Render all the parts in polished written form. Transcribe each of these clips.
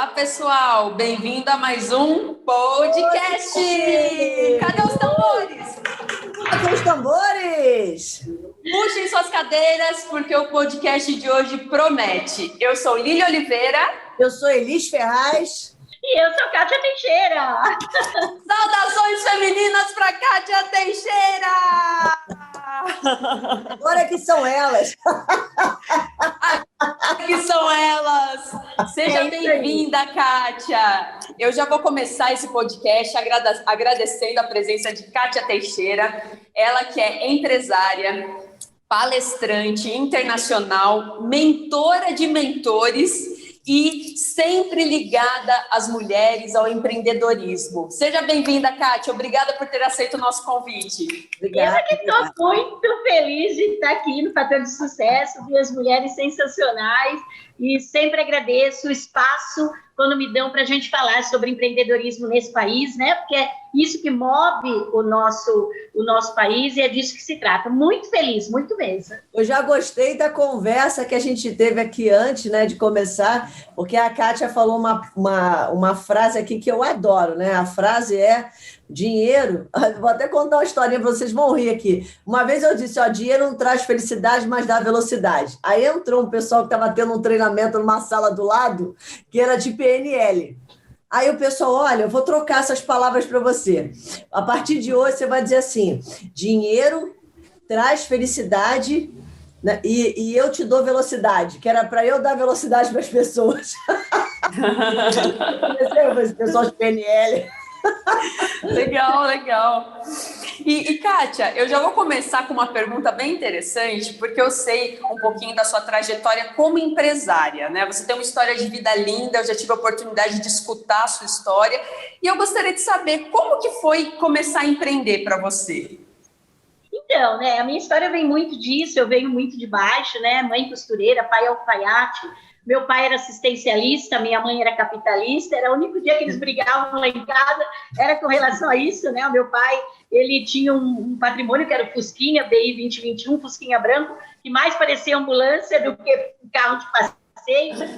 Olá, pessoal! Bem-vindo a mais um podcast! Cadê os tambores? Cadê os tambores? Puxem suas cadeiras, porque o podcast de hoje promete. Eu sou Lília Oliveira. Eu sou Elis Ferraz. E eu sou Kátia Teixeira. Saudações femininas para Kátia Teixeira! Agora que são elas. Que são elas. Seja bem-vinda, Kátia. Eu já vou começar esse podcast agradecendo a presença de Kátia Teixeira, ela que é empresária, palestrante internacional, mentora de mentores e sempre ligada às mulheres, ao empreendedorismo. Seja bem-vinda, Kátia. Obrigada por ter aceito o nosso convite. Obrigada. Eu que estou muito feliz de estar aqui no Fator de Sucesso, ver as mulheres sensacionais e sempre agradeço o espaço quando me dão para a gente falar sobre empreendedorismo nesse país, né? Porque é isso que move o nosso país e é disso que se trata. Muito feliz, muito mesmo. Eu já gostei da conversa que a gente teve aqui antes, né, de começar, porque a Kátia falou uma frase aqui que eu adoro, né? A frase é: dinheiro... Vou até contar uma historinha, vocês vão rir aqui. Uma vez eu disse, dinheiro não traz felicidade, mas dá velocidade. Aí entrou um pessoal que estava tendo um treinamento numa sala do lado, que era de PNL. Aí o pessoal, olha, eu vou trocar essas palavras para você. A partir de hoje, você vai dizer assim: dinheiro traz felicidade, né, e eu te dou velocidade, que era para eu dar velocidade para as pessoas. Esse pessoal de PNL. Legal, legal. E Kátia, eu já vou começar com uma pergunta bem interessante, porque eu sei um pouquinho da sua trajetória como empresária, né? Você tem uma história de vida linda, eu já tive a oportunidade de escutar a sua história, e eu gostaria de saber como que foi começar a empreender para você. Então, né, a minha história vem muito disso, eu venho muito de baixo, né? Mãe costureira, pai alfaiate. Meu pai era assistencialista, minha mãe era capitalista, era o único dia que eles brigavam lá em casa, era com relação a isso, né? O meu pai, ele tinha um patrimônio que era o Fusquinha, BI 2021, Fusquinha branco, que mais parecia ambulância do que um carro de passeio,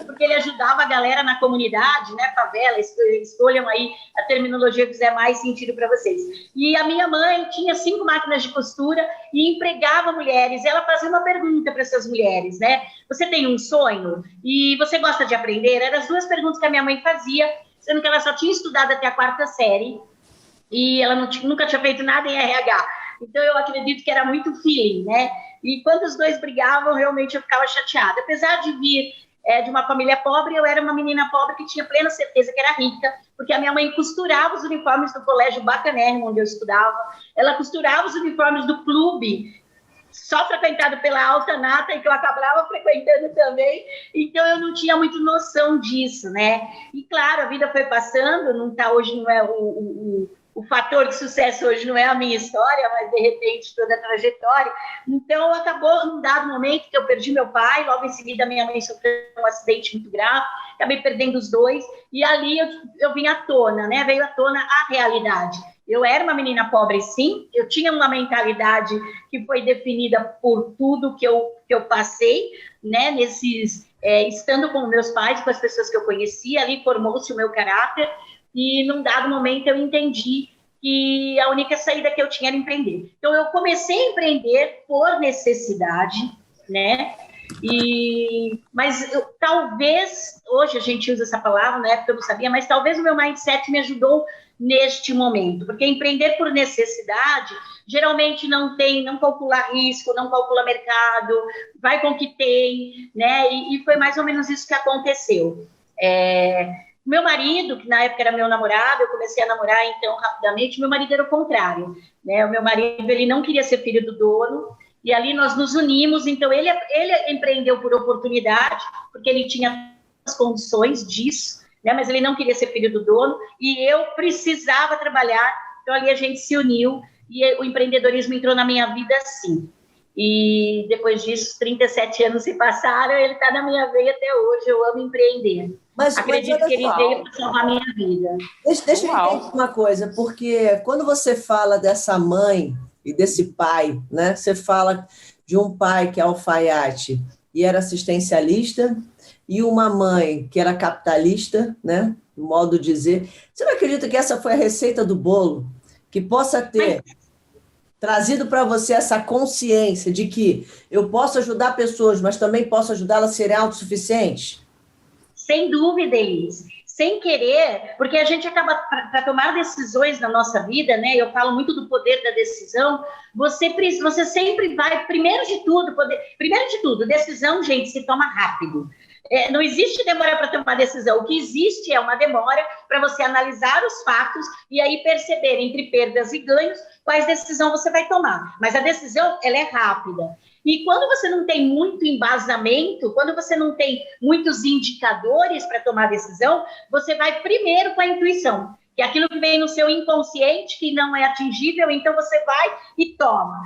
porque ele ajudava a galera na comunidade, né? Favela, escolham aí a terminologia que fizer mais sentido para vocês. E a minha mãe tinha 5 máquinas de costura e empregava mulheres. Ela fazia uma pergunta para essas mulheres, né? Você tem um sonho? E você gosta de aprender? Eram as 2 perguntas que a minha mãe fazia, sendo que ela só tinha estudado até a 4ª série e ela nunca tinha feito nada em RH. Então, eu acredito que era muito feeling, né? E quando os 2 brigavam, realmente eu ficava chateada. Apesar de vir de uma família pobre, eu era uma menina pobre que tinha plena certeza que era rica, porque a minha mãe costurava os uniformes do colégio Bacanérrimo, onde eu estudava, ela costurava os uniformes do clube, só frequentado pela alta nata, e que eu acabava frequentando também, então eu não tinha muito noção disso, né? E claro, a vida foi passando, hoje não é o fator de sucesso hoje não é a minha história, mas de repente toda a trajetória. Então acabou num dado momento que eu perdi meu pai, logo em seguida minha mãe sofreu um acidente muito grave, acabei perdendo os 2, e ali eu vim à tona, né? Veio à tona a realidade. Eu era uma menina pobre, sim, eu tinha uma mentalidade que foi definida por tudo que eu passei, né? Estando com meus pais, com as pessoas que eu conhecia, ali formou-se o meu caráter. E num dado momento eu entendi que a única saída que eu tinha era empreender. Então eu comecei a empreender por necessidade, né? Mas talvez, hoje a gente usa essa palavra, na época eu não sabia, mas talvez o meu mindset me ajudou neste momento, porque empreender por necessidade geralmente não calcula risco, não calcula mercado, vai com o que tem, né? E foi mais ou menos isso que aconteceu. Meu marido, que na época era meu namorado, eu comecei a namorar então rapidamente, meu marido era o contrário, né? O meu marido, ele não queria ser filho do dono, e ali nós nos unimos, então ele empreendeu por oportunidade, porque ele tinha as condições disso, né? Mas ele não queria ser filho do dono, e eu precisava trabalhar, então ali a gente se uniu, e o empreendedorismo entrou na minha vida sim. E depois disso, 37 anos se passaram, ele está na minha veia até hoje, eu amo empreender. Acredito que ele veio para salvar a minha vida. Deixa eu entender uma coisa, porque quando você fala dessa mãe e desse pai, né? Você fala de um pai que é alfaiate e era assistencialista, e uma mãe que era capitalista, né? No modo de dizer. Você não acredita que essa foi a receita do bolo? Que possa ter trazido para você essa consciência de que eu posso ajudar pessoas, mas também posso ajudá-las a serem autossuficientes? Sem dúvida, Elis. Sem querer, porque a gente acaba, para tomar decisões na nossa vida, né? Eu falo muito do poder da decisão. Você sempre vai, primeiro de tudo, decisão, gente, se toma rápido. Não existe demora para tomar decisão. O que existe é uma demora para você analisar os fatos e aí perceber entre perdas e ganhos quais decisão você vai tomar. Mas a decisão, ela é rápida. E quando você não tem muito embasamento, quando você não tem muitos indicadores para tomar decisão, você vai primeiro com a intuição, que é aquilo que vem no seu inconsciente, que não é atingível, então você vai e toma.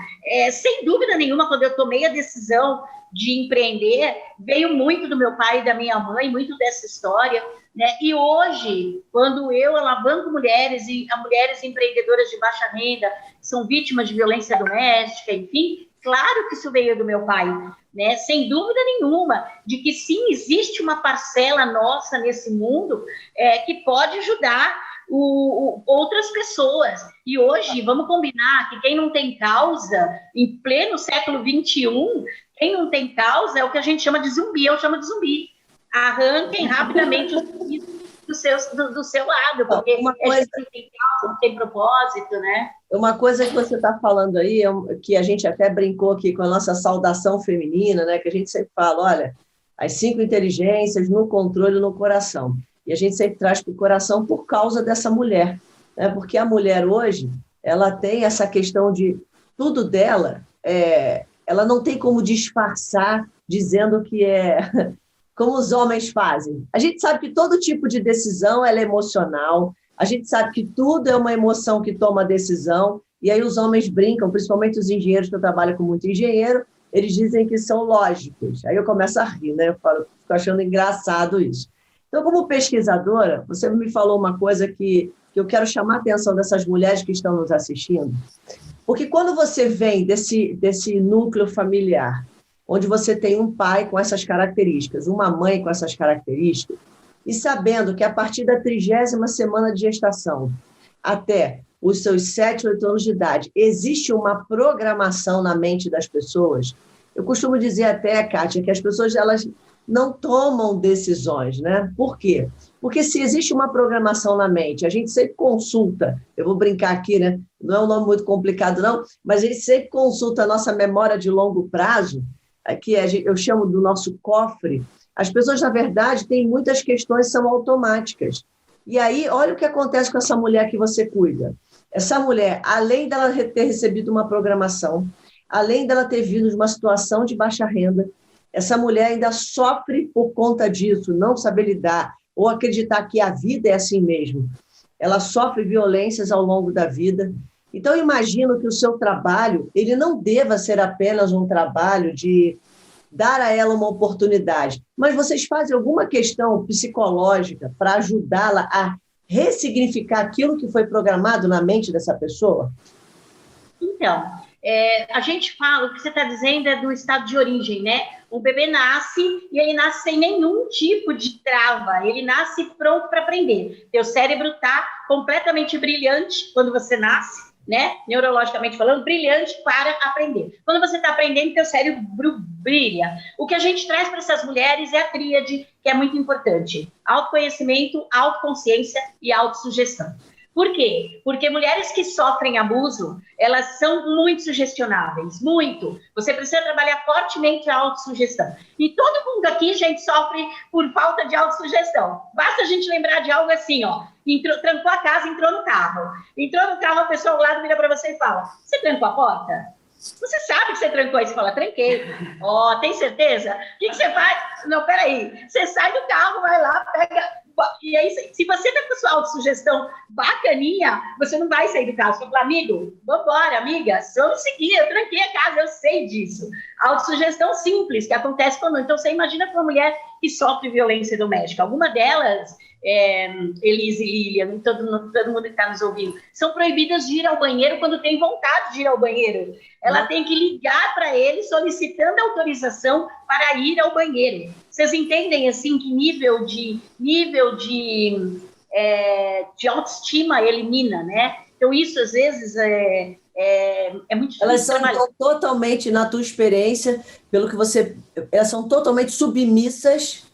Sem dúvida nenhuma, quando eu tomei a decisão de empreender, veio muito do meu pai e da minha mãe, muito dessa história, né? E hoje, quando eu alavanco mulheres e mulheres empreendedoras de baixa renda, que são vítimas de violência doméstica, enfim, claro que isso veio do meu pai, né? Sem dúvida nenhuma, de que sim, existe uma parcela nossa nesse mundo que pode ajudar outras pessoas. E hoje, vamos combinar que quem não tem causa, em pleno século XXI, quem não tem causa é o que a gente chama de zumbi, eu chamo de zumbi. Arranquem rapidamente os zumbis do seu lado, porque uma coisa... não tem causa, não tem propósito, né? Uma coisa que você está falando aí, que a gente até brincou aqui com a nossa saudação feminina, né? Que a gente sempre fala, olha, as 5 inteligências no controle no coração. E a gente sempre traz para o coração por causa dessa mulher, né? Porque a mulher hoje, ela tem essa questão de tudo dela, ela não tem como disfarçar dizendo que é como os homens fazem. A gente sabe que todo tipo de decisão ela é emocional, a gente sabe que tudo é uma emoção que toma a decisão, e aí os homens brincam, principalmente os engenheiros, que eu trabalho com muito engenheiro, eles dizem que são lógicos. Aí eu começo a rir, né? Eu fico achando engraçado isso. Então, como pesquisadora, você me falou uma coisa que eu quero chamar a atenção dessas mulheres que estão nos assistindo, porque quando você vem desse núcleo familiar, onde você tem um pai com essas características, uma mãe com essas características, e sabendo que a partir da 30ª semana de gestação até os seus 7, 8 anos de idade, existe uma programação na mente das pessoas. Eu costumo dizer até, Kátia, que as pessoas elas não tomam decisões, né? Por quê? Porque se existe uma programação na mente, a gente sempre consulta, eu vou brincar aqui, né? Não é um nome muito complicado, não, mas a gente sempre consulta a nossa memória de longo prazo, que eu chamo do nosso cofre. As pessoas, na verdade, têm muitas questões que são automáticas. E aí, olha o que acontece com essa mulher que você cuida. Essa mulher, além dela ter recebido uma programação, além dela ter vindo de uma situação de baixa renda, essa mulher ainda sofre por conta disso, não saber lidar, ou acreditar que a vida é assim mesmo. Ela sofre violências ao longo da vida. Então, eu imagino que o seu trabalho, ele não deva ser apenas um trabalho de dar a ela uma oportunidade, mas vocês fazem alguma questão psicológica para ajudá-la a ressignificar aquilo que foi programado na mente dessa pessoa? Então, a gente fala, o que você está dizendo é do estado de origem, né? O bebê nasce e ele nasce sem nenhum tipo de trava, ele nasce pronto para aprender. Teu cérebro está completamente brilhante quando você nasce, né? Neurologicamente falando, brilhante para aprender. Quando você está aprendendo, teu cérebro brilha. O que a gente traz para essas mulheres é a tríade, que é muito importante: autoconhecimento, autoconsciência e autossugestão. Por quê? Porque mulheres que sofrem abuso, elas são muito sugestionáveis, muito. Você precisa trabalhar fortemente a autossugestão. E todo mundo aqui, gente, sofre por falta de autossugestão. Basta a gente lembrar de algo assim, ó. Trancou a casa, entrou no carro. Entrou no carro, a pessoa ao lado vira para você e fala: você trancou a porta? Você sabe que você trancou? Aí você fala: tranquei. Ó, tem certeza? O que você faz? Não, peraí. Você sai do carro, vai lá, pega... E aí, se você tá com sua autossugestão bacaninha, você não vai sair do carro. Você vai falar: amigo, vambora, amiga, vamos seguir, eu tranquei a casa, eu sei disso. Autossugestão simples, que acontece quando... Então, você imagina para uma mulher que sofre violência doméstica. Alguma delas, Elise e Lilian, todo mundo que está nos ouvindo, são proibidas de ir ao banheiro quando tem vontade de ir ao banheiro. Ela tem que ligar para ele solicitando autorização para ir ao banheiro. Vocês entendem, assim, que nível de autoestima elimina, né? Então, isso, às vezes, é muito difícil. Elas são totalmente, na tua experiência, pelo que elas são totalmente submissas,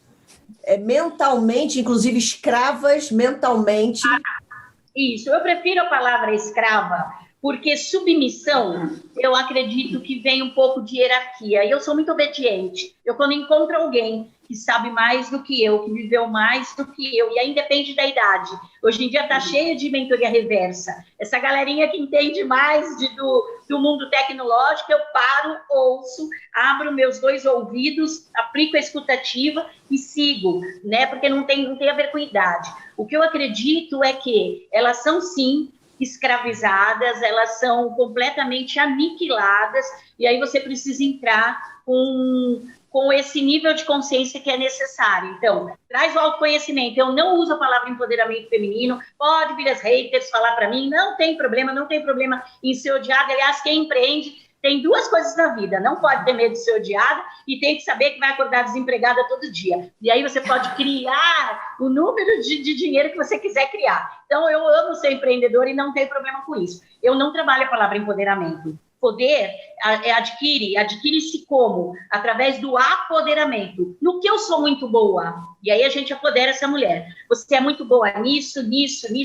mentalmente, inclusive escravas mentalmente. Isso, eu prefiro a palavra escrava, porque submissão, eu acredito que vem um pouco de hierarquia, e eu sou muito obediente. Eu, quando encontro alguém que sabe mais do que eu, que viveu mais do que eu, e aí depende da idade. Hoje em dia está cheio de mentoria reversa. Essa galerinha que entende mais do mundo tecnológico, eu paro, ouço, abro meus 2 ouvidos, aplico a escutativa e sigo, né? Porque não tem a ver com idade. O que eu acredito é que elas são, sim, escravizadas, elas são completamente aniquiladas, e aí você precisa entrar com esse nível de consciência que é necessário. Então, traz o autoconhecimento. Eu não uso a palavra empoderamento feminino, pode vir as haters falar para mim, não tem problema em ser odiada. Aliás, quem empreende tem 2 coisas na vida, não pode ter medo de ser odiada e tem que saber que vai acordar desempregada todo dia. E aí você pode criar o número de dinheiro que você quiser criar. Então, eu amo ser empreendedora e não tenho problema com isso. Eu não trabalho a palavra empoderamento. Poder adquire-se como? Através do apoderamento. No que eu sou muito boa? E aí a gente apodera essa mulher. Você é muito boa nisso,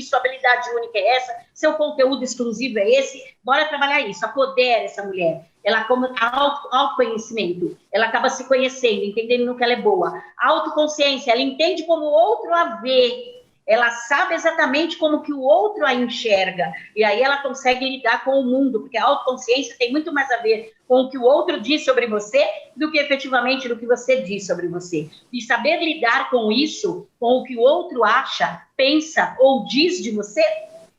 sua habilidade única é essa, seu conteúdo exclusivo é esse, bora trabalhar isso. Apodera essa mulher. Ela, como autoconhecimento, ela acaba se conhecendo, entendendo no que ela é boa. A autoconsciência, ela entende como o outro a vê. Ela sabe exatamente como que o outro a enxerga, e aí ela consegue lidar com o mundo, porque a autoconsciência tem muito mais a ver com o que o outro diz sobre você do que efetivamente do que você diz sobre você. E saber lidar com isso, com o que o outro acha, pensa ou diz de você,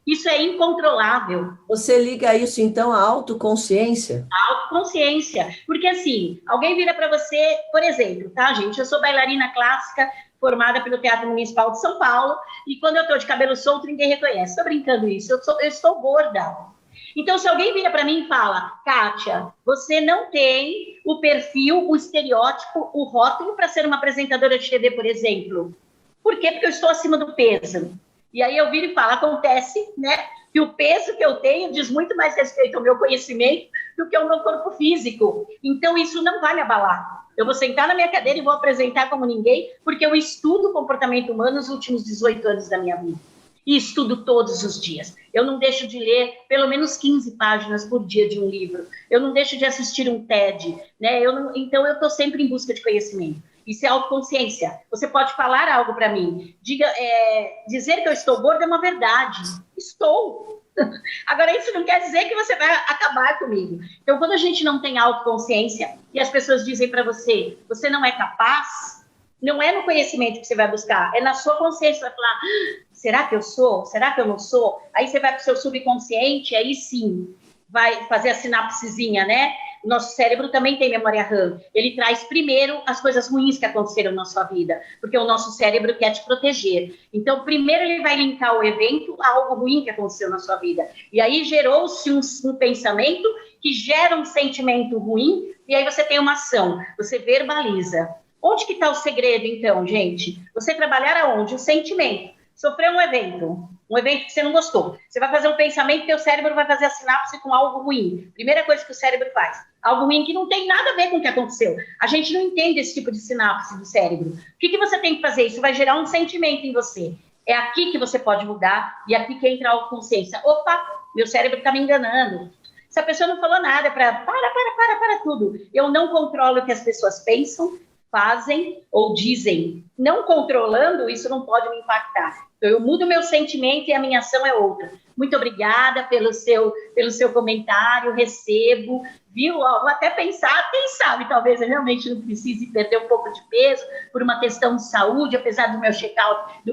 isso é incontrolável. Você liga isso, então, à autoconsciência? A autoconsciência, porque assim, alguém vira para você, por exemplo, tá, gente? Eu sou bailarina clássica, formada pelo Teatro Municipal de São Paulo, e quando eu estou de cabelo solto, ninguém reconhece. Estou brincando isso, eu estou gorda. Então, se alguém vira para mim e fala, Kátia, você não tem o perfil, o estereótipo, o rótulo para ser uma apresentadora de TV, por exemplo. Por quê? Porque eu estou acima do peso. E aí eu viro e falo, acontece, né, que o peso que eu tenho diz muito mais respeito ao meu conhecimento do que ao meu corpo físico. Então, isso não vai me abalar. Eu vou sentar na minha cadeira e vou apresentar como ninguém, porque eu estudo o comportamento humano nos últimos 18 anos da minha vida. E estudo todos os dias. Eu não deixo de ler pelo menos 15 páginas por dia de um livro. Eu não deixo de assistir um TED, né? Então, eu estou sempre em busca de conhecimento. Isso é autoconsciência. Você pode falar algo para mim. Dizer que eu estou gorda é uma verdade. Estou. Agora, isso não quer dizer que você vai acabar comigo. Então, quando a gente não tem autoconsciência e as pessoas dizem para você, você não é capaz, não é no conhecimento que você vai buscar, é na sua consciência. Você vai falar, será que eu sou? Será que eu não sou? Aí você vai para o seu subconsciente, aí sim, vai fazer a sinapsezinha, né? O nosso cérebro também tem memória RAM. Ele traz primeiro as coisas ruins que aconteceram na sua vida, porque o nosso cérebro quer te proteger. Então, primeiro ele vai linkar o evento a algo ruim que aconteceu na sua vida. E aí gerou-se um pensamento que gera um sentimento ruim, e aí você tem uma ação, você verbaliza. Onde que está o segredo, então, gente? Você trabalhar aonde? O sentimento. Sofreu um evento que você não gostou. Você vai fazer um pensamento que o cérebro vai fazer a sinapse com algo ruim. Primeira coisa que o cérebro faz. Algo ruim que não tem nada a ver com o que aconteceu. A gente não entende esse tipo de sinapse do cérebro. O que você tem que fazer? Isso vai gerar um sentimento em você. É aqui que você pode mudar e aqui que entra a autoconsciência. Opa, meu cérebro está me enganando. Se a pessoa não falou nada, para tudo. Eu não controlo o que as pessoas pensam, fazem ou dizem. Não controlando, isso não pode me impactar. Então, eu mudo meu sentimento e a minha ação é outra. Muito obrigada pelo seu comentário, recebo, viu? Vou até pensar, quem sabe, talvez eu realmente não precise perder um pouco de peso por uma questão de saúde, apesar do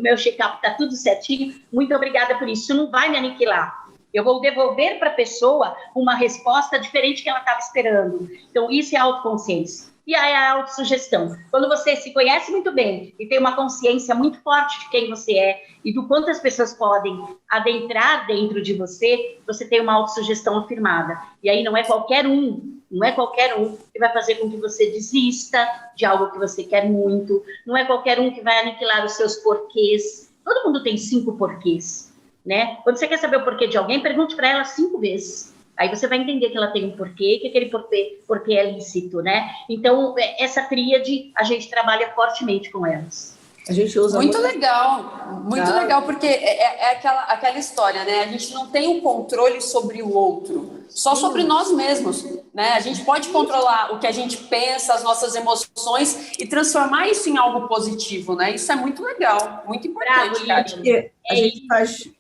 meu check-up tá tudo certinho. Muito obrigada por isso. Isso não vai me aniquilar. Eu vou devolver para a pessoa uma resposta diferente que ela estava esperando. Então, isso é autoconsciência. E aí a autossugestão. Quando você se conhece muito bem e tem uma consciência muito forte de quem você é e do quanto as pessoas podem adentrar dentro de você, você tem uma autossugestão afirmada. E aí não é qualquer um que vai fazer com que você desista de algo que você quer muito, não é qualquer um que vai aniquilar os seus porquês. Todo mundo tem 5 porquês, né? Quando você quer saber o porquê de alguém, pergunte para ela 5 vezes. Aí você vai entender que ela tem um porquê, que aquele porquê é lícito, né? Então, essa tríade, a gente trabalha fortemente com elas. A gente usa muito legal, porque é aquela história, né? A gente não tem o controle sobre o outro, só sobre nós mesmos, né? A gente pode controlar o que a gente pensa, as nossas emoções e transformar isso em algo positivo, né? Isso é muito legal, muito importante, Kátia.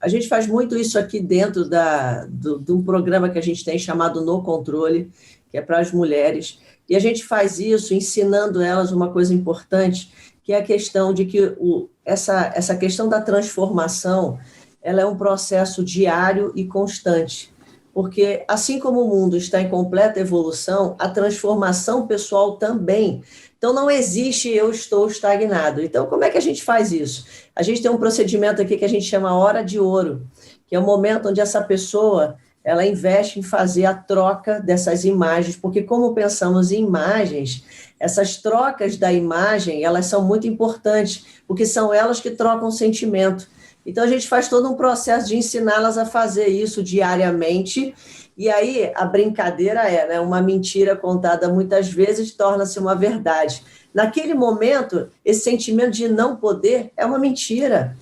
A gente faz muito isso aqui dentro de um programa que a gente tem chamado No Controle, que é para as mulheres, e a gente faz isso ensinando elas uma coisa importante, que é a questão de que essa questão da transformação, ela é um processo diário e constante, porque assim como o mundo está em completa evolução, a transformação pessoal também. Então, não existe eu estou estagnado. Então, como é que a gente faz isso? A gente tem um procedimento aqui que a gente chama hora de ouro, que é o momento onde essa pessoa ela investe em fazer a troca dessas imagens, porque como pensamos em imagens, essas trocas da imagem, elas são muito importantes, porque são elas que trocam sentimento. Então, a gente faz todo um processo de ensiná-las a fazer isso diariamente, e aí a brincadeira é, né, uma mentira contada muitas vezes torna-se uma verdade. Naquele momento, esse sentimento de não poder é uma mentira.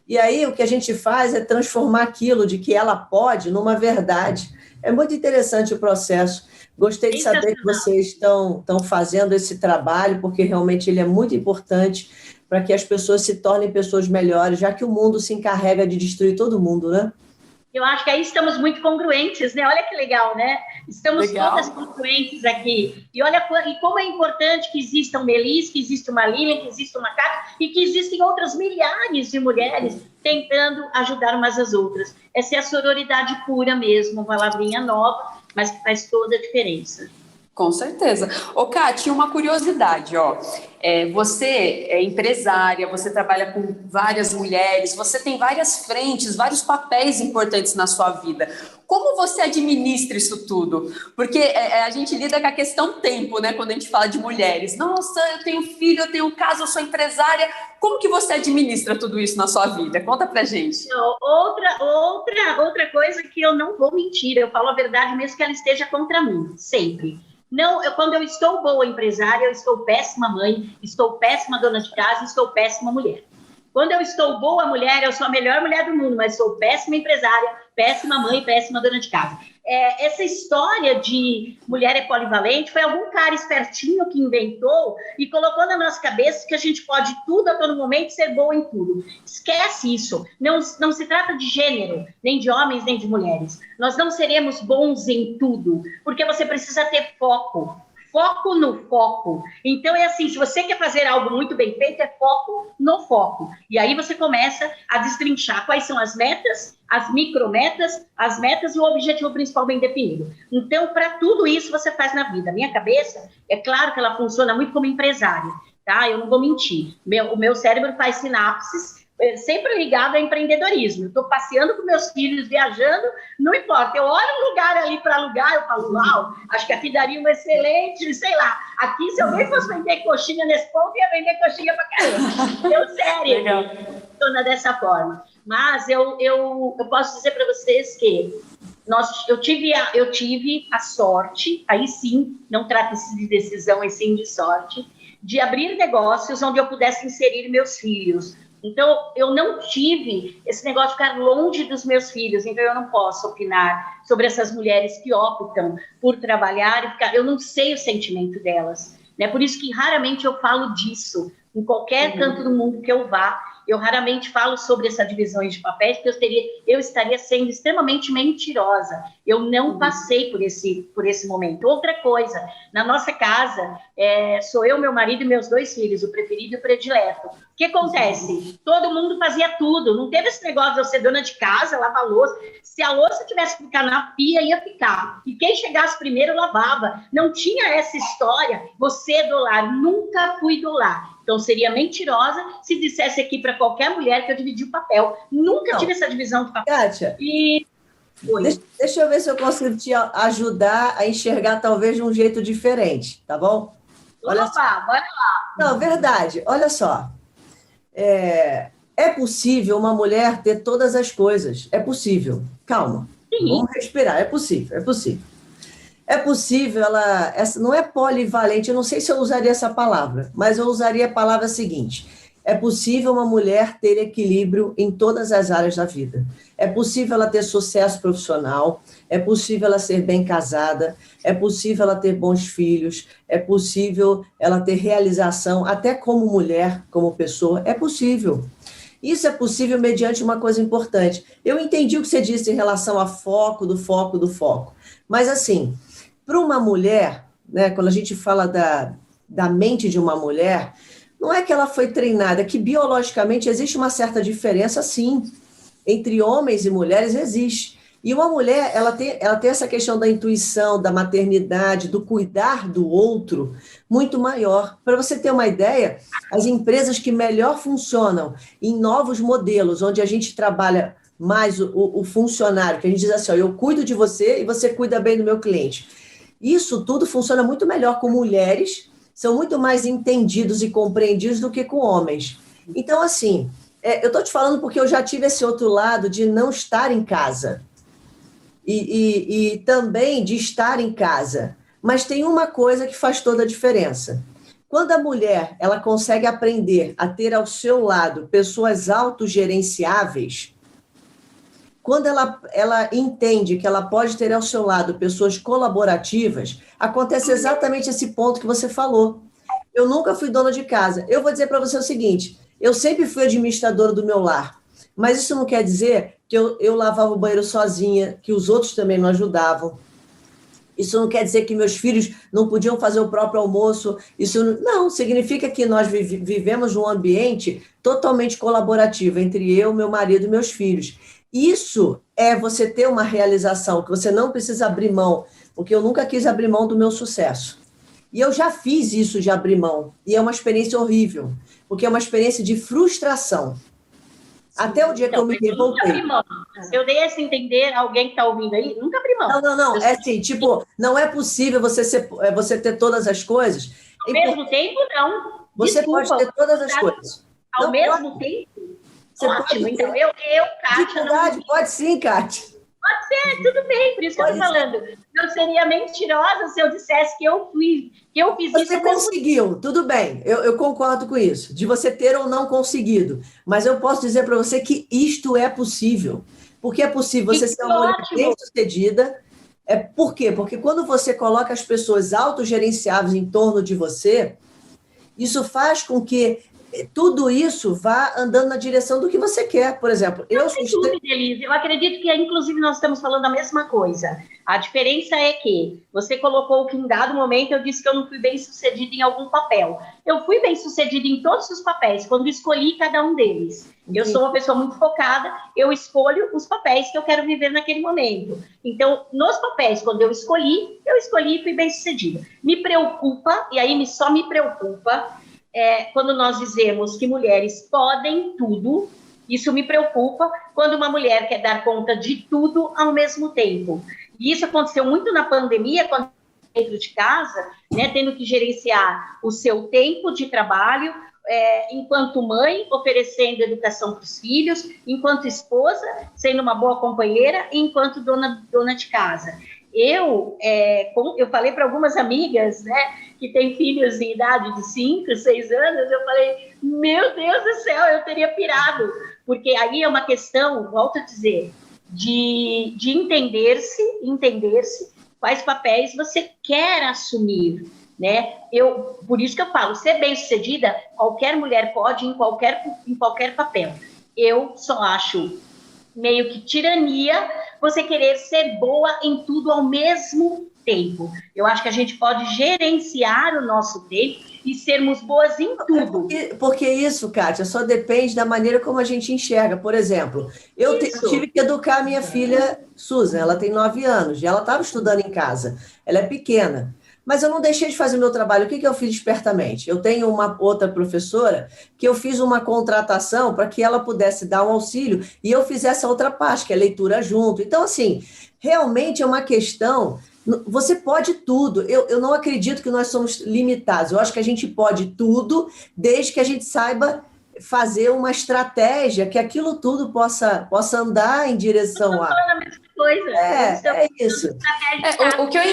E aí o que a gente faz é transformar aquilo de que ela pode numa verdade. É muito interessante o processo. Gostei de saber que vocês estão fazendo esse trabalho, porque realmente ele é muito importante para que as pessoas se tornem pessoas melhores, já que o mundo se encarrega de destruir todo mundo, né? Eu acho que aí estamos muito congruentes, né? Olha que legal, né? Estamos todas congruentes aqui. E olha como é importante que exista um Melis, que exista uma Lilian, que exista uma Kátia e que existem outras milhares de mulheres tentando ajudar umas às outras. Essa é a sororidade pura mesmo, uma palavrinha nova, mas que faz toda a diferença. Com certeza. Ô, Kátia, uma curiosidade, ó. Você é empresária, você trabalha com várias mulheres, você tem várias frentes, vários papéis importantes na sua vida. Como você administra isso tudo? Porque a gente lida com a questão tempo, né? Quando a gente fala de mulheres. Nossa, eu tenho filho, eu tenho casa, eu sou empresária. Como que você administra tudo isso na sua vida? Conta pra gente. Outra coisa que eu não vou mentir, eu falo a verdade mesmo que ela esteja contra mim, sempre. Não, quando eu estou boa empresária, eu estou péssima mãe, estou péssima dona de casa, estou péssima mulher. Quando eu estou boa mulher, eu sou a melhor mulher do mundo, mas sou péssima empresária, péssima mãe, péssima dona de casa. Essa história de mulher é polivalente foi algum cara espertinho que inventou e colocou na nossa cabeça que a gente pode tudo a todo momento ser boa em tudo. Esquece isso. Não se trata de gênero, nem de homens, nem de mulheres. Nós não seremos bons em tudo, porque você precisa ter foco. Foco no foco. Então, é assim, se você quer fazer algo muito bem feito, é foco no foco. E aí você começa a destrinchar quais são as metas, as micrometas, as metas e o objetivo principal bem definido. Então, para tudo isso você faz na vida. A minha cabeça, é claro que ela funciona muito como empresária, tá? Eu não vou mentir. O meu cérebro faz sinapses sempre ligado ao empreendedorismo. Eu estou passeando com meus filhos, viajando, não importa. Eu olho um lugar ali para alugar, eu falo, uau, acho que aqui daria um excelente, sei lá. Aqui, se alguém fosse vender coxinha nesse ponto, ia vender coxinha para caramba. Eu, sério, funciona dessa forma. Mas eu posso dizer para vocês que eu tive a sorte, aí sim, não trata-se de decisão, e sim de sorte, de abrir negócios onde eu pudesse inserir meus filhos. Então, eu não tive esse negócio de ficar longe dos meus filhos, então eu não posso opinar sobre essas mulheres que optam por trabalhar e ficar. Eu não sei o sentimento delas, né? Por isso que raramente eu falo disso, em qualquer canto do mundo que eu vá. Eu raramente falo sobre essa divisão de papéis, porque eu estaria sendo extremamente mentirosa. Eu não passei por esse momento. Outra coisa, na nossa casa, sou eu, meu marido e meus 2 filhos, o preferido e o predileto. O que acontece? Todo mundo fazia tudo, não teve esse negócio de eu ser dona de casa, lavar louça. Se a louça tivesse que ficar na pia, ia ficar. E quem chegasse primeiro, lavava. Não tinha essa história, você é do lar. Nunca fui do lar. Então, seria mentirosa se dissesse aqui para qualquer mulher que eu dividi o papel. Nunca tive essa divisão de papel. Kátia, deixa eu ver se eu consigo te ajudar a enxergar talvez de um jeito diferente, tá bom? Olha só. Bora lá. Não, verdade. Olha só. É possível uma mulher ter todas as coisas. É possível. Calma. Sim. Vamos respirar. É possível. É possível ela... não é polivalente, eu não sei se eu usaria essa palavra, mas eu usaria a palavra seguinte. É possível uma mulher ter equilíbrio em todas as áreas da vida. É possível ela ter sucesso profissional, é possível ela ser bem casada, é possível ela ter bons filhos, é possível ela ter realização, até como mulher, como pessoa, é possível. Isso é possível mediante uma coisa importante. Eu entendi o que você disse em relação a foco, do foco. Mas, assim, para uma mulher, né, quando a gente fala da mente de uma mulher, não é que ela foi treinada, é que biologicamente existe uma certa diferença, sim, entre homens e mulheres existe. E uma mulher, ela tem essa questão da intuição, da maternidade, do cuidar do outro, muito maior. Para você ter uma ideia, as empresas que melhor funcionam em novos modelos, onde a gente trabalha mais o funcionário, que a gente diz assim, ó, eu cuido de você e você cuida bem do meu cliente. Isso tudo funciona muito melhor com mulheres, são muito mais entendidos e compreendidos do que com homens. Então, assim, eu estou te falando porque eu já tive esse outro lado de não estar em casa. E também de estar em casa. Mas tem uma coisa que faz toda a diferença. Quando a mulher ela consegue aprender a ter ao seu lado pessoas autogerenciáveis, quando ela entende que ela pode ter ao seu lado pessoas colaborativas, acontece exatamente esse ponto que você falou. Eu nunca fui dona de casa. Eu vou dizer para você o seguinte, eu sempre fui administradora do meu lar, mas isso não quer dizer que eu lavava o banheiro sozinha, que os outros também não ajudavam. Isso não quer dizer que meus filhos não podiam fazer o próprio almoço. Isso não significa que nós vivemos num ambiente totalmente colaborativo entre eu, meu marido e meus filhos. Isso é você ter uma realização, que você não precisa abrir mão, porque eu nunca quis abrir mão do meu sucesso. E eu já fiz isso de abrir mão, e é uma experiência horrível, porque é uma experiência de frustração. Até o dia que eu me revoltei. Eu dei esse entender, alguém que está ouvindo aí, nunca abri mão. Não, é assim, tipo, não é possível você ter todas as coisas. Ao mesmo tempo, não. Você pode ter todas as coisas. Ao mesmo tempo? Ótimo, então, Kátia... Não... Pode sim, Kátia. Pode ser, tudo bem, por isso que eu estou falando. Eu seria mentirosa se eu dissesse que eu fiz isso. Você conseguiu, tudo bem, eu concordo com isso, de você ter ou não conseguido. Mas eu posso dizer para você que isto é possível. Porque é possível você ser uma mulher bem-sucedida. Por quê? Porque quando você coloca as pessoas autogerenciáveis em torno de você, isso faz com que tudo isso vá andando na direção do que você quer. Por exemplo, eu acredito que, inclusive, nós estamos falando a mesma coisa. A diferença é que você colocou que em dado momento eu disse que eu não fui bem sucedida em algum papel. Eu fui bem sucedida em todos os papéis, quando escolhi cada um deles. Eu sou uma pessoa muito focada, eu escolho os papéis que eu quero viver naquele momento. Então, nos papéis, quando eu escolhi e fui bem sucedida. Me preocupa, e aí só me preocupa, quando nós dizemos que mulheres podem tudo, isso me preocupa quando uma mulher quer dar conta de tudo ao mesmo tempo. E isso aconteceu muito na pandemia, quando dentro de casa, né, tendo que gerenciar o seu tempo de trabalho, enquanto mãe, oferecendo educação para os filhos, enquanto esposa, sendo uma boa companheira, e enquanto dona de casa. Eu falei para algumas amigas, né, que têm filhos em idade de 5, 6 anos, eu falei, meu Deus do céu, eu teria pirado, porque aí é uma questão, volto a dizer, de entender-se quais papéis você quer assumir, né? Por isso que eu falo, ser bem-sucedida, qualquer mulher pode em qualquer papel. Eu só acho meio que tirania você querer ser boa em tudo ao mesmo tempo. Eu acho que a gente pode gerenciar o nosso tempo e sermos boas em tudo. Porque isso, Kátia, só depende da maneira como a gente enxerga. Por exemplo, eu tive que educar a minha filha, Susan, ela tem 9 anos, e ela estava estudando em casa. Ela é pequena. Mas eu não deixei de fazer o meu trabalho. O que eu fiz espertamente? Eu tenho uma outra professora que eu fiz uma contratação para que ela pudesse dar um auxílio e eu fizesse a outra parte, que é leitura junto. Então, assim, realmente é uma questão... Você pode tudo. Eu não acredito que nós somos limitados. Eu acho que a gente pode tudo, desde que a gente saiba fazer uma estratégia que aquilo tudo possa andar em direção a... É isso. O que eu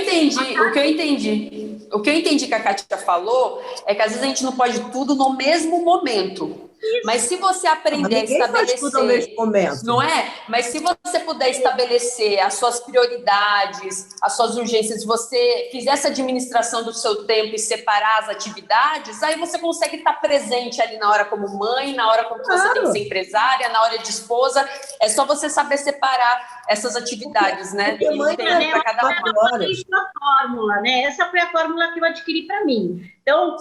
entendi que a Kátia falou é que às vezes a gente não pode tudo no mesmo momento. Isso. Mas se você aprender a estabelecer, tudo no mesmo momento. Não é? Mas se você puder estabelecer as suas prioridades, as suas urgências, se você fizer essa administração do seu tempo e separar as atividades, aí você consegue estar presente ali na hora como mãe, na hora como você tem que ser empresária, na hora de esposa. É só você saber separar essas atividades, né? E mãe, para cada uma fórmula, né? Essa foi a fórmula que eu adquiri para mim. Então,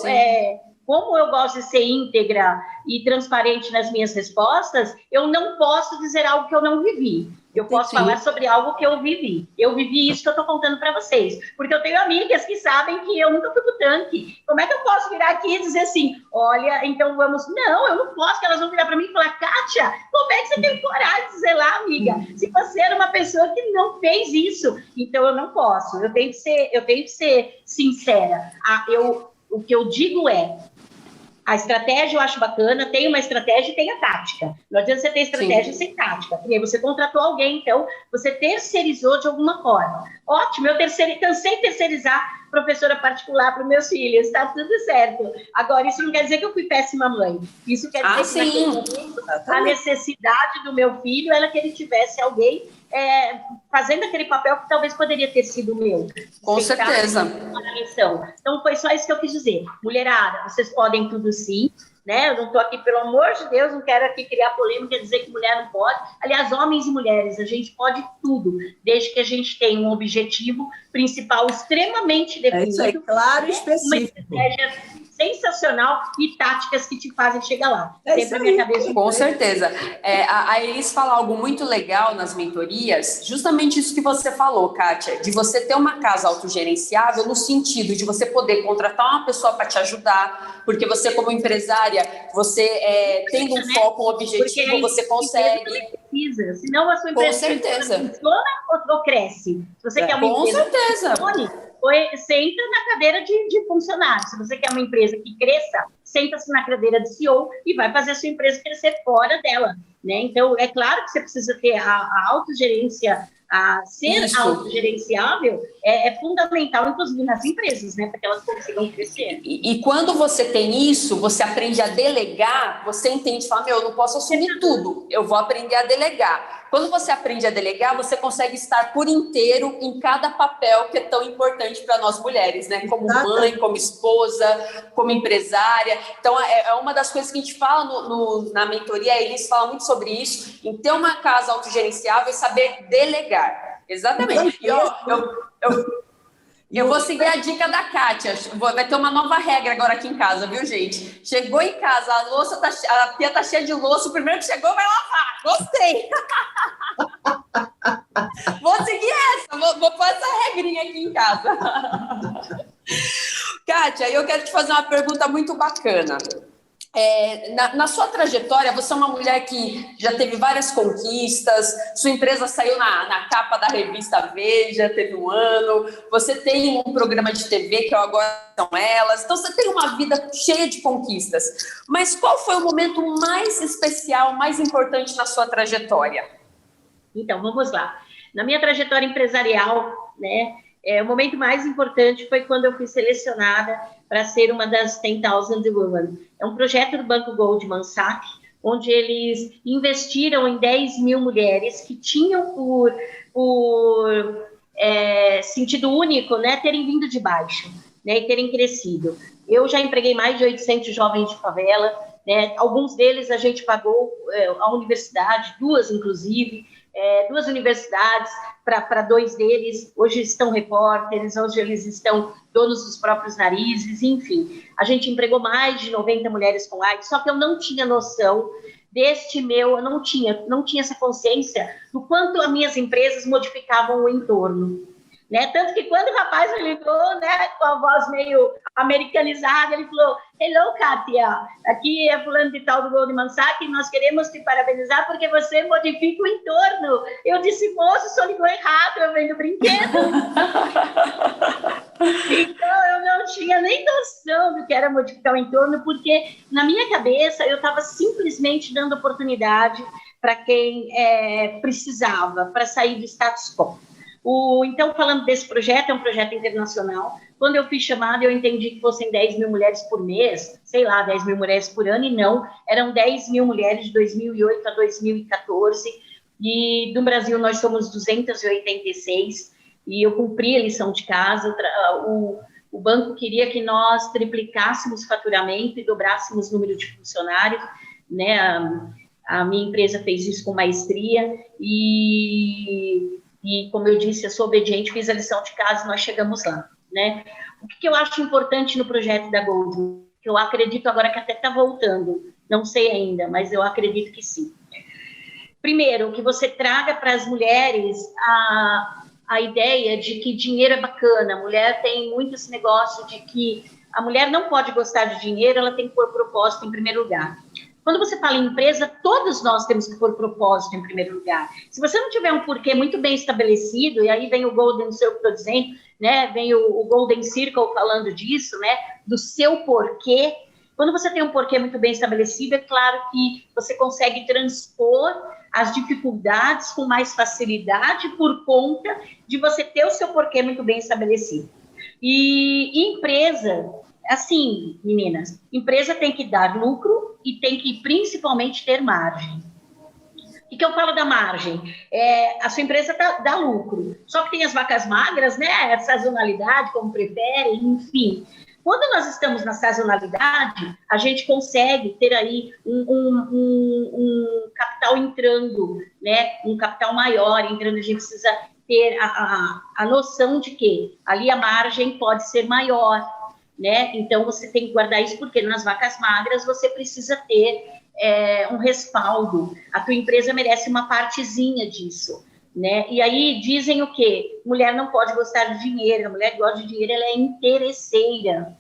como eu gosto de ser íntegra e transparente nas minhas respostas, eu não posso dizer algo que eu não vivi. Eu posso falar sobre algo que eu vivi. Eu vivi isso que eu estou contando para vocês. Porque eu tenho amigas que sabem que eu nunca fui pro tanque. Como é que eu posso virar aqui e dizer assim, olha, então vamos... Não, eu não posso, que elas vão virar para mim e falar, Kátia, como é que você tem coragem de dizer lá, amiga? Se você era uma pessoa que não fez isso, então eu não posso. Eu tenho que ser sincera. O que eu digo é, a estratégia eu acho bacana, tem uma estratégia e tem a tática. Não adianta você ter estratégia sem tática. Porque você contratou alguém, então você terceirizou de alguma forma. Ótimo, eu cansei de terceirizar professora particular para os meus filhos, está tudo certo. Agora, isso não quer dizer que eu fui péssima mãe. Isso quer dizer que naquele momento, a necessidade do meu filho era que ele tivesse alguém fazendo aquele papel que talvez poderia ter sido o meu. Com certeza. Então, foi só isso que eu quis dizer. Mulherada, vocês podem tudo sim, né? Eu não estou aqui, pelo amor de Deus, não quero aqui criar polêmica, dizer que mulher não pode. Aliás, homens e mulheres, a gente pode tudo, desde que a gente tenha um objetivo principal extremamente definido. Isso aí, claro e específico. Uma estratégia sensacional e táticas que te fazem chegar lá. Sempre a minha cabeça. Com certeza. A Elis fala algo muito legal nas mentorias, justamente isso que você falou, Kátia, de você ter uma casa autogerenciável no sentido de você poder contratar uma pessoa para te ajudar, porque você como empresária, você tendo um foco, um objetivo, você consegue... Precisa, senão a sua empresa funciona ou cresce. Se você quer uma empresa certeza. Senta na cadeira de funcionário. Se você quer uma empresa que cresça, senta-se na cadeira de CEO e vai fazer a sua empresa crescer fora dela, né? Então, é claro que você precisa ter a autogerência, ser autogerenciável é fundamental, inclusive nas empresas, né? Para que elas consigam crescer. E quando você tem isso, você aprende a delegar, você entende, fala, eu não posso assumir tudo, eu vou aprender a delegar. Quando você aprende a delegar, você consegue estar por inteiro em cada papel que é tão importante para nós mulheres, né? Como mãe, como esposa, como empresária. Então, é uma das coisas que a gente fala na mentoria, eles falam muito sobre isso, em ter uma casa autogerenciável e saber delegar. Exatamente. Eu vou seguir a dica da Kátia. Vai ter uma nova regra agora aqui em casa, viu, gente? Chegou em casa, a pia tá cheia de louça, o primeiro que chegou vai lavar. Gostei! Vou seguir essa, vou pôr essa regrinha aqui em casa. Kátia, eu quero te fazer uma pergunta muito bacana. Na sua trajetória, você é uma mulher que já teve várias conquistas, sua empresa saiu na capa da revista Veja, teve um ano, você tem um programa de TV que Agora São Elas, então você tem uma vida cheia de conquistas. Mas qual foi o momento mais especial, mais importante na sua trajetória? Então, vamos lá. Na minha trajetória empresarial, né, o momento mais importante foi quando eu fui selecionada para ser uma das 10,000 Women. É um projeto do Banco Goldman Sachs, onde eles investiram em 10 mil mulheres que tinham por sentido único, né, terem vindo de baixo, né, e terem crescido. Eu já empreguei mais de 800 jovens de favela, né, alguns deles a gente pagou a universidade, 2 inclusive, 2 universidades para 2 deles, hoje estão repórteres, hoje eles estão donos dos próprios narizes, enfim. A gente empregou mais de 90 mulheres com AIDS, só que eu não tinha noção eu não tinha essa consciência do quanto as minhas empresas modificavam o entorno. Né? Tanto que quando o rapaz me ligou, né, com a voz meio americanizada, ele falou: "Hello, Kátia, aqui é fulano de tal do Goldman Sachs e nós queremos te parabenizar porque você modifica o entorno." Eu disse: "Moço, só ligou errado, eu venho brinquedo." Então, eu não tinha nem noção do que era modificar o entorno, porque na minha cabeça eu estava simplesmente dando oportunidade para quem precisava, para sair do status quo. Então, falando desse projeto, é um projeto internacional. Quando eu fui chamada, eu entendi que fossem 10 mil mulheres por mês, 10 mil mulheres por ano, e não, eram 10 mil mulheres de 2008 a 2014, e no Brasil nós somos 286, e eu cumpri a lição de casa. O banco queria que nós triplicássemos o faturamento e dobrássemos o número de funcionários, né? A minha empresa fez isso com maestria, e como eu disse, eu sou obediente, fiz a lição de casa e nós chegamos lá, né? O que eu acho importante no projeto da Gold, que eu acredito agora que até está voltando, não sei ainda, mas eu acredito que sim. Primeiro, que você traga para as mulheres a ideia de que dinheiro é bacana. A mulher tem muito esse negócio de que a mulher não pode gostar de dinheiro, ela tem que pôr propósito em primeiro lugar. Quando você fala em empresa, todos nós temos que pôr propósito em primeiro lugar. Se você não tiver um porquê muito bem estabelecido, e aí vem o Golden Circle, estou dizendo, né? Vem o Golden Circle falando disso, né? Do seu porquê. Quando você tem um porquê muito bem estabelecido, é claro que você consegue transpor as dificuldades com mais facilidade por conta de você ter o seu porquê muito bem estabelecido. E empresa, assim, meninas, empresa tem que dar lucro e tem que principalmente ter margem. O que eu falo da margem? A sua empresa dá lucro, só que tem as vacas magras, né? A sazonalidade, como preferem, enfim. Quando nós estamos na sazonalidade, a gente consegue ter aí um capital entrando, né? Um capital maior entrando. A gente precisa ter a noção de que ali a margem pode ser maior, né? Então, você tem que guardar isso, porque nas vacas magras você precisa ter um respaldo. A tua empresa merece uma partezinha disso, né? E aí dizem o quê? Mulher não pode gostar de dinheiro. A mulher que gosta de dinheiro, ela é interesseira.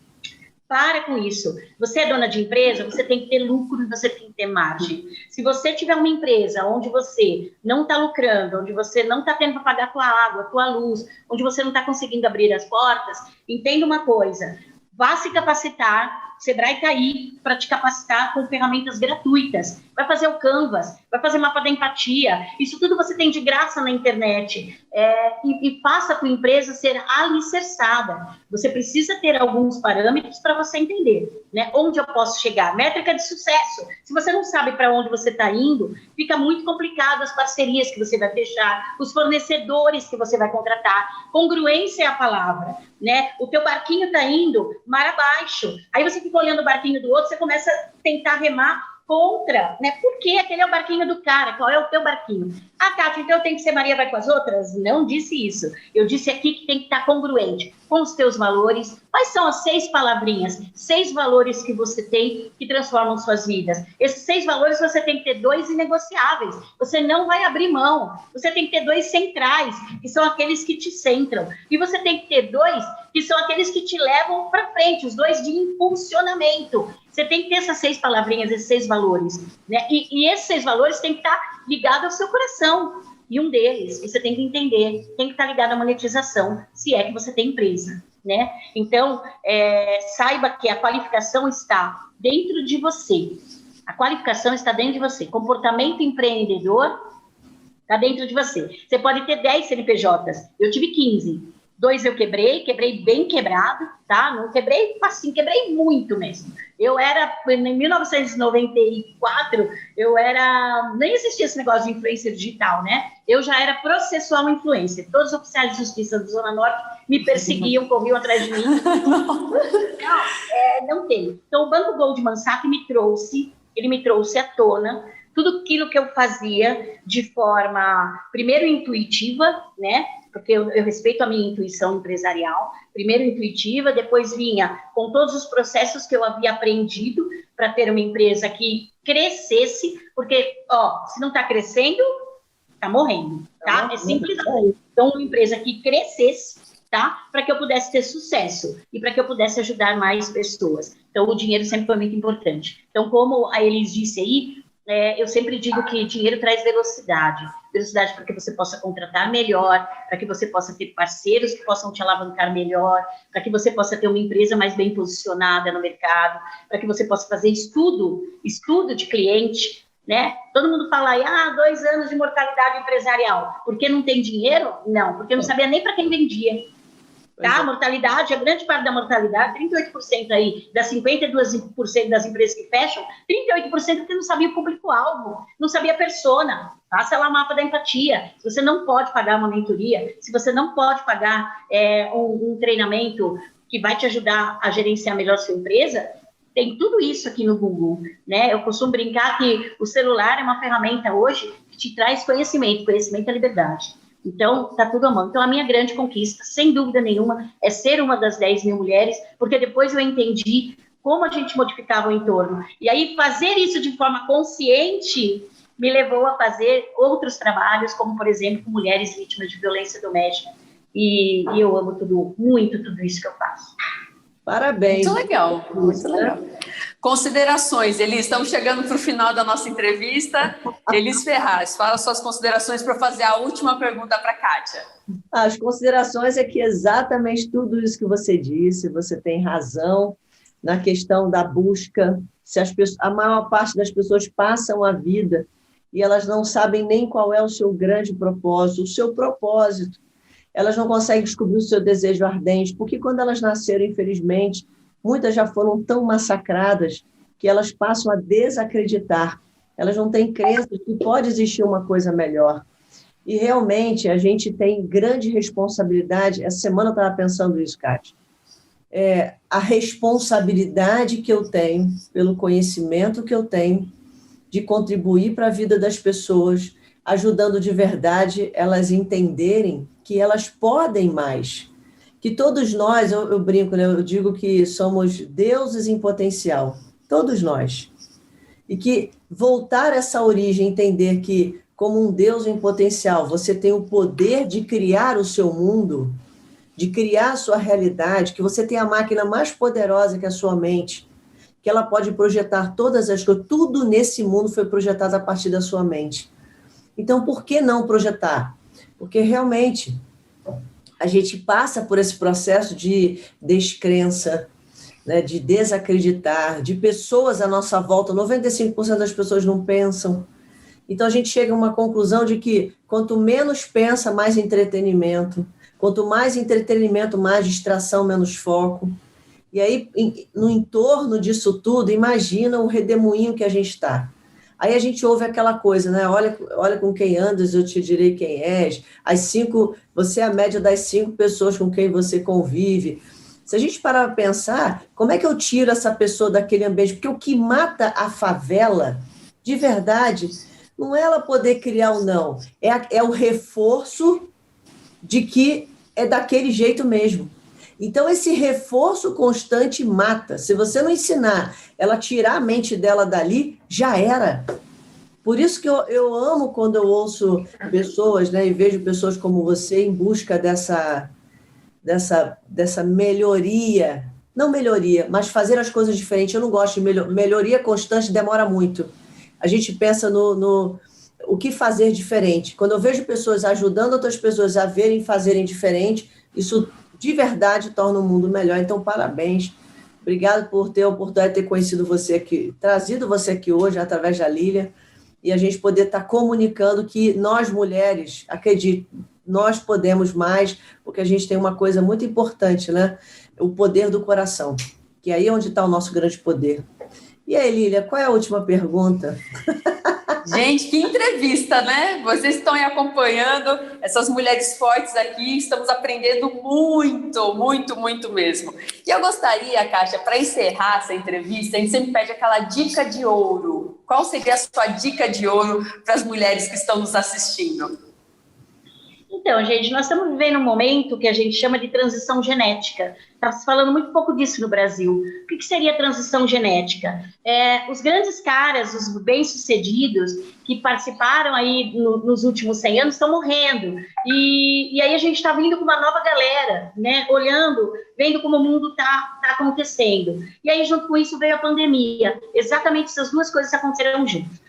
Para com isso. Você é dona de empresa, você tem que ter lucro e você tem que ter margem. Se você tiver uma empresa onde você não está lucrando, onde você não está tendo para pagar a tua água, a tua luz, onde você não está conseguindo abrir as portas, entenda uma coisa: vá se capacitar. O Sebrae está aí para te capacitar com ferramentas gratuitas. Vai fazer o Canvas, vai fazer mapa da empatia. Isso tudo você tem de graça na internet. E faça a tua empresa ser alicerçada. Você precisa ter alguns parâmetros para você entender, né? Onde eu posso chegar. Métrica de sucesso. Se você não sabe para onde você está indo, fica muito complicado as parcerias que você vai fechar, os fornecedores que você vai contratar. Congruência é a palavra, né? O teu barquinho está indo mar abaixo. Aí você fica olhando o barquinho do outro, você começa a tentar remar contra, né? Porque aquele é o barquinho do cara. Qual é o teu barquinho? Ah, Kátia, então eu tenho que ser Maria vai com as outras? Não disse isso. Eu disse aqui que tem que estar congruente com os teus valores. Quais são as 6 palavrinhas? 6 valores que você tem que transformam suas vidas. Esses 6 valores você tem que ter 2 inegociáveis. Você não vai abrir mão. Você tem que ter 2 centrais, que são aqueles que te centram. E você tem que ter 2 que são aqueles que te levam para frente, os 2 de impulsionamento. Você tem que ter essas 6 palavrinhas, esses 6 valores, né? E esses 6 valores têm que estar ligados ao seu coração. E um deles, você tem que entender, tem que estar ligado à monetização, se é que você tem empresa, né? Então, saiba que a qualificação está dentro de você. A qualificação está dentro de você. Comportamento empreendedor está dentro de você. Você pode ter 10 CNPJs. Eu tive 15. 2 eu quebrei bem quebrado, tá? Não quebrei assim, quebrei muito mesmo. Eu era, em 1994, nem existia esse negócio de influencer digital, né? Eu já era processual influencer. Todos os oficiais de justiça da Zona Norte me perseguiam, corriam atrás de mim. Não tem. Então, o Banco Goldman Sachs me trouxe à tona tudo aquilo que eu fazia de forma, primeiro, intuitiva, né? Porque eu respeito a minha intuição empresarial, primeiro intuitiva, depois vinha com todos os processos que eu havia aprendido para ter uma empresa que crescesse, porque, se não está crescendo, está morrendo, tá? É simples assim. Então, uma empresa que crescesse, tá? Para que eu pudesse ter sucesso e para que eu pudesse ajudar mais pessoas. Então, o dinheiro sempre foi muito importante. Então, como a Elis disse aí, eu sempre digo que dinheiro traz velocidade. Velocidade para que você possa contratar melhor, para que você possa ter parceiros que possam te alavancar melhor, para que você possa ter uma empresa mais bem posicionada no mercado, para que você possa fazer estudo de cliente, né? Todo mundo fala aí, 2 anos de mortalidade empresarial. Por que não tem dinheiro? Não, porque eu não sabia nem para quem vendia. Tá? A mortalidade, a grande parte da mortalidade, 38% aí, das 52% das empresas que fecham, 38% porque não sabia o público-alvo, não sabia a persona. Faça lá o mapa da empatia. Se você não pode pagar uma mentoria, se você não pode pagar um treinamento que vai te ajudar a gerenciar melhor sua empresa, tem tudo isso aqui no Google, né? Eu costumo brincar que o celular é uma ferramenta hoje que te traz conhecimento. Conhecimento é liberdade. Então, está tudo à mão. Então, a minha grande conquista, sem dúvida nenhuma, é ser uma das 10 mil mulheres, porque depois eu entendi como a gente modificava o entorno. E aí, fazer isso de forma consciente me levou a fazer outros trabalhos, como, por exemplo, com mulheres vítimas de violência doméstica. E eu amo muito tudo isso que eu faço. Parabéns. Muito legal, muito legal. Considerações, Elis, estamos chegando para o final da nossa entrevista. Elis Ferraz, fala suas considerações para fazer a última pergunta para a Kátia. As considerações é que exatamente tudo isso que você disse, você tem razão na questão da busca. Se a maior parte das pessoas passam a vida e elas não sabem nem qual é o seu grande propósito, o seu propósito. Elas não conseguem descobrir o seu desejo ardente, porque quando elas nasceram, infelizmente, muitas já foram tão massacradas que elas passam a desacreditar. Elas não têm crença de que pode existir uma coisa melhor. E, realmente, a gente tem grande responsabilidade. Essa semana eu estava pensando isso, Kátia. A responsabilidade que eu tenho, pelo conhecimento que eu tenho, de contribuir para a vida das pessoas, ajudando de verdade elas entenderem que elas podem mais, que todos nós, eu brinco, né? Eu digo que somos deuses em potencial, todos nós, e que voltar a essa origem, entender que como um deus em potencial, você tem o poder de criar o seu mundo, de criar a sua realidade, que você tem a máquina mais poderosa que é a sua mente, que ela pode projetar todas as coisas, tudo nesse mundo foi projetado a partir da sua mente. Então, por que não projetar? Porque realmente a gente passa por esse processo de descrença, né, de desacreditar, de pessoas à nossa volta, 95% das pessoas não pensam. Então, a gente chega a uma conclusão de que quanto menos pensa, mais entretenimento. Quanto mais entretenimento, mais distração, menos foco. E aí, no entorno disso tudo, imagina o redemoinho que a gente está. Aí a gente ouve aquela coisa, né? Olha com quem andas, eu te direi quem és. Você é a média das 5 pessoas com quem você convive. Se a gente parar para pensar, como é que eu tiro essa pessoa daquele ambiente? Porque o que mata a favela, de verdade, não é ela poder criar ou não. É o reforço de que é daquele jeito mesmo. Então, esse reforço constante mata. Se você não ensinar ela a tirar a mente dela dali, já era. Por isso que eu amo quando eu ouço pessoas, né, e vejo pessoas como você em busca dessa melhoria. Não melhoria, mas fazer as coisas diferentes. Eu não gosto de melhoria constante, demora muito. A gente pensa no o que fazer diferente. Quando eu vejo pessoas ajudando outras pessoas a fazerem diferente, isso de verdade torna o mundo melhor. Então, parabéns. Obrigado por ter a oportunidade de ter conhecido você aqui, trazido você aqui hoje, através da Lília, e a gente poder estar comunicando que nós, mulheres, acredito, nós podemos mais, porque a gente tem uma coisa muito importante, né? O poder do coração, que aí é onde está o nosso grande poder. E aí, Lília, qual é a última pergunta? Gente, que entrevista, né? Vocês estão aí acompanhando essas mulheres fortes aqui, estamos aprendendo muito, muito, muito mesmo. E eu gostaria, Kátia, para encerrar essa entrevista, a gente sempre pede aquela dica de ouro. Qual seria a sua dica de ouro para as mulheres que estão nos assistindo? Então, gente, nós estamos vivendo um momento que a gente chama de transição genética. Está se falando muito pouco disso no Brasil. O que seria transição genética? Os grandes caras, os bem-sucedidos, que participaram aí nos últimos 100 anos, estão morrendo. E aí a gente está vindo com uma nova galera, né? Olhando, vendo como o mundo está acontecendo. E aí, junto com isso, veio a pandemia. Exatamente essas duas coisas aconteceram juntas.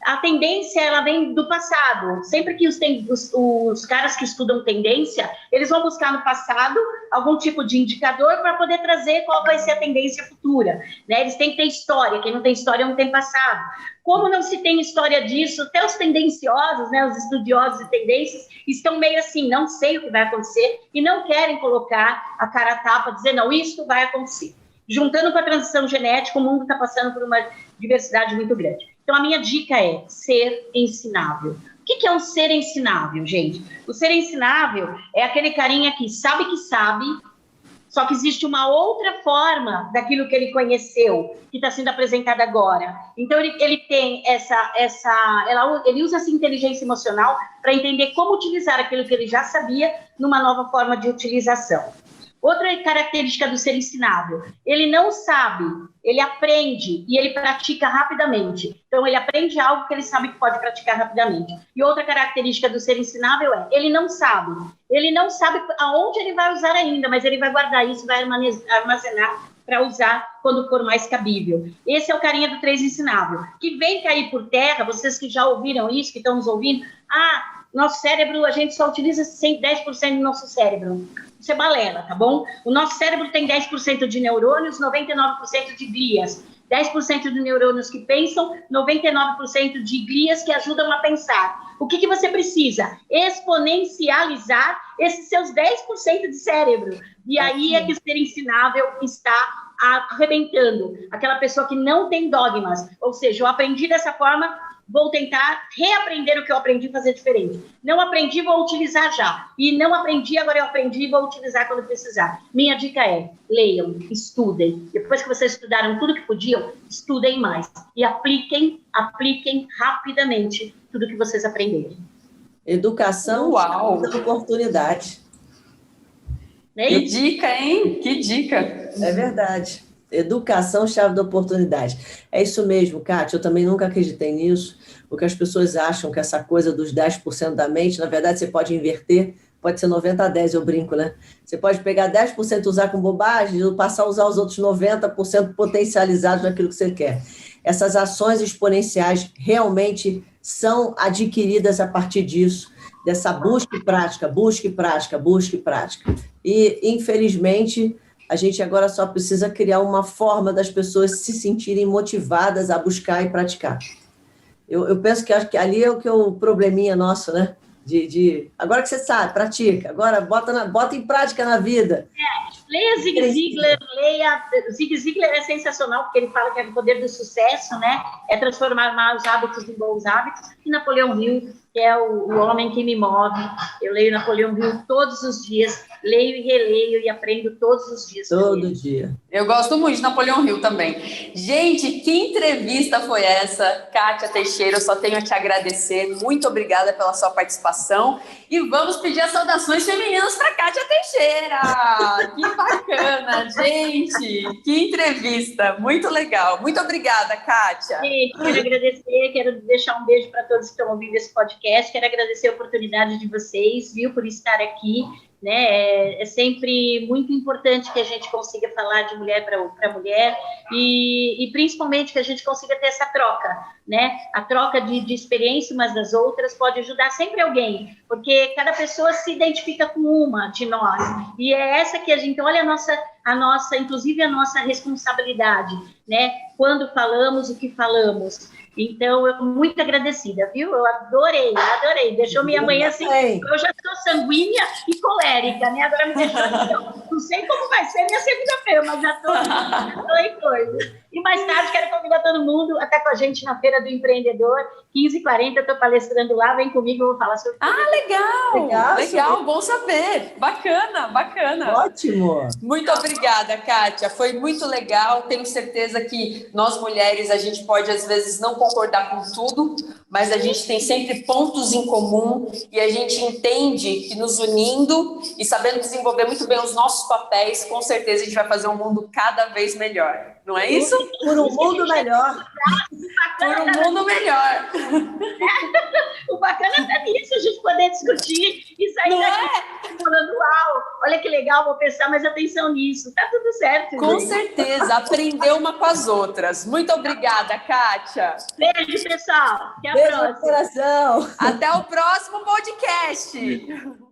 A tendência, ela vem do passado. Sempre que os caras que estudam tendência, eles vão buscar no passado algum tipo de indicador para poder trazer qual vai ser a tendência futura, né? Eles têm que ter história. Quem não tem história não tem passado. Como não se tem história disso, até os tendenciosos, né, os estudiosos de tendências, estão meio assim, não sei o que vai acontecer, e não querem colocar a cara a tapa, dizer, não, isso vai acontecer. Juntando com a transição genética, o mundo está passando por uma diversidade muito grande. Então, a minha dica é ser ensinável. O que é um ser ensinável, gente? O ser ensinável é aquele carinha que sabe, só que existe uma outra forma daquilo que ele conheceu, que está sendo apresentada agora. Então, ele tem ele usa essa inteligência emocional para entender como utilizar aquilo que ele já sabia numa nova forma de utilização. Outra característica do ser ensinável, ele não sabe, ele aprende e ele pratica rapidamente. Então, ele aprende algo que ele sabe que pode praticar rapidamente. E outra característica do ser ensinável ele não sabe aonde ele vai usar ainda, mas ele vai guardar isso, vai armazenar para usar quando for mais cabível. Esse é o carinha do 3 ensinável, que vem cair por terra, vocês que já ouviram isso, que estão nos ouvindo, nosso cérebro, a gente só utiliza 10% do nosso cérebro. Isso é balela, tá bom? O nosso cérebro tem 10% de neurônios, 99% de glias. 10% de neurônios que pensam, 99% de glias que ajudam a pensar. O que você precisa? Exponencializar esses seus 10% de cérebro. E aí é que o ser ensinável está arrebentando. Aquela pessoa que não tem dogmas. Ou seja, eu aprendi dessa forma, vou tentar reaprender o que eu aprendi e fazer diferente. Não aprendi, vou utilizar já. E não aprendi, agora eu aprendi e vou utilizar quando precisar. Minha dica é, leiam, estudem. Depois que vocês estudaram tudo que podiam, estudem mais. E apliquem rapidamente tudo que vocês aprenderem. Educação da oportunidade. Que dica, hein? Que dica. É verdade. Educação, chave da oportunidade. É isso mesmo, Kátia. Eu também nunca acreditei nisso, porque as pessoas acham que essa coisa dos 10% da mente, na verdade, você pode inverter, pode ser 90-10, eu brinco, né? Você pode pegar 10% e usar com bobagem e passar a usar os outros 90% potencializados naquilo que você quer. Essas ações exponenciais realmente são adquiridas a partir disso, dessa busca e prática. E, infelizmente, a gente agora só precisa criar uma forma das pessoas se sentirem motivadas a buscar e praticar. Eu penso que ali é o probleminha nosso, né? Agora que você sabe, pratica. Agora bota em prática na vida. Leia Zig Ziglar, Zig Ziglar é sensacional, porque ele fala que é o poder do sucesso, né? É transformar maus hábitos em bons hábitos. E Napoleão Hill, que é o homem que me move. Eu leio Napoleão Hill todos os dias, leio e releio e aprendo todos os dias. Todo dia. Eu gosto muito de Napoleão Hill também. Gente, que entrevista foi essa? Kátia Teixeira, eu só tenho a te agradecer. Muito obrigada pela sua participação. E vamos pedir as saudações femininas para Kátia Teixeira. Que bacana, gente. Que entrevista. Muito legal. Muito obrigada, Kátia. Gente, quero agradecer, quero deixar um beijo para todos que estão ouvindo esse podcast. Quero agradecer a oportunidade de vocês, por estar aqui. Né? É sempre muito importante que a gente consiga falar de mulher para mulher e principalmente que a gente consiga ter essa troca, né? A troca de experiência umas das outras pode ajudar sempre alguém, porque cada pessoa se identifica com uma de nós e é essa que a gente olha inclusive a nossa responsabilidade, né? Quando falamos o que falamos. Então, eu estou muito agradecida, viu? Eu adorei. Deixou minha mãe assim, eu já sou sanguínea e colérica, né? Agora me deixou assim, não sei como vai ser minha segunda-feira, mas já estou em coisa. E mais tarde, quero convidar todo mundo a estar com a gente na Feira do Empreendedor, 15h40, eu estou palestrando lá, vem comigo, eu vou falar sobre legal, bom saber, bacana. Ótimo. Muito obrigada. obrigada, Kátia. Foi muito legal. Tenho certeza que nós mulheres, a gente pode às vezes não concordar com tudo, mas a gente tem sempre pontos em comum e a gente entende que nos unindo e sabendo desenvolver muito bem os nossos papéis, com certeza a gente vai fazer um mundo cada vez melhor. Não é isso? Por um mundo melhor. Por um mundo melhor. O bacana é nisso, a gente poder discutir e sair daqui falando, uau, olha que legal, vou prestar mais atenção nisso. Tá tudo certo. Com gente. certeza, aprender uma com as outras. Muito obrigada, Kátia. Beijo, pessoal. Até a Beijo próxima. no coração. Até o próximo podcast.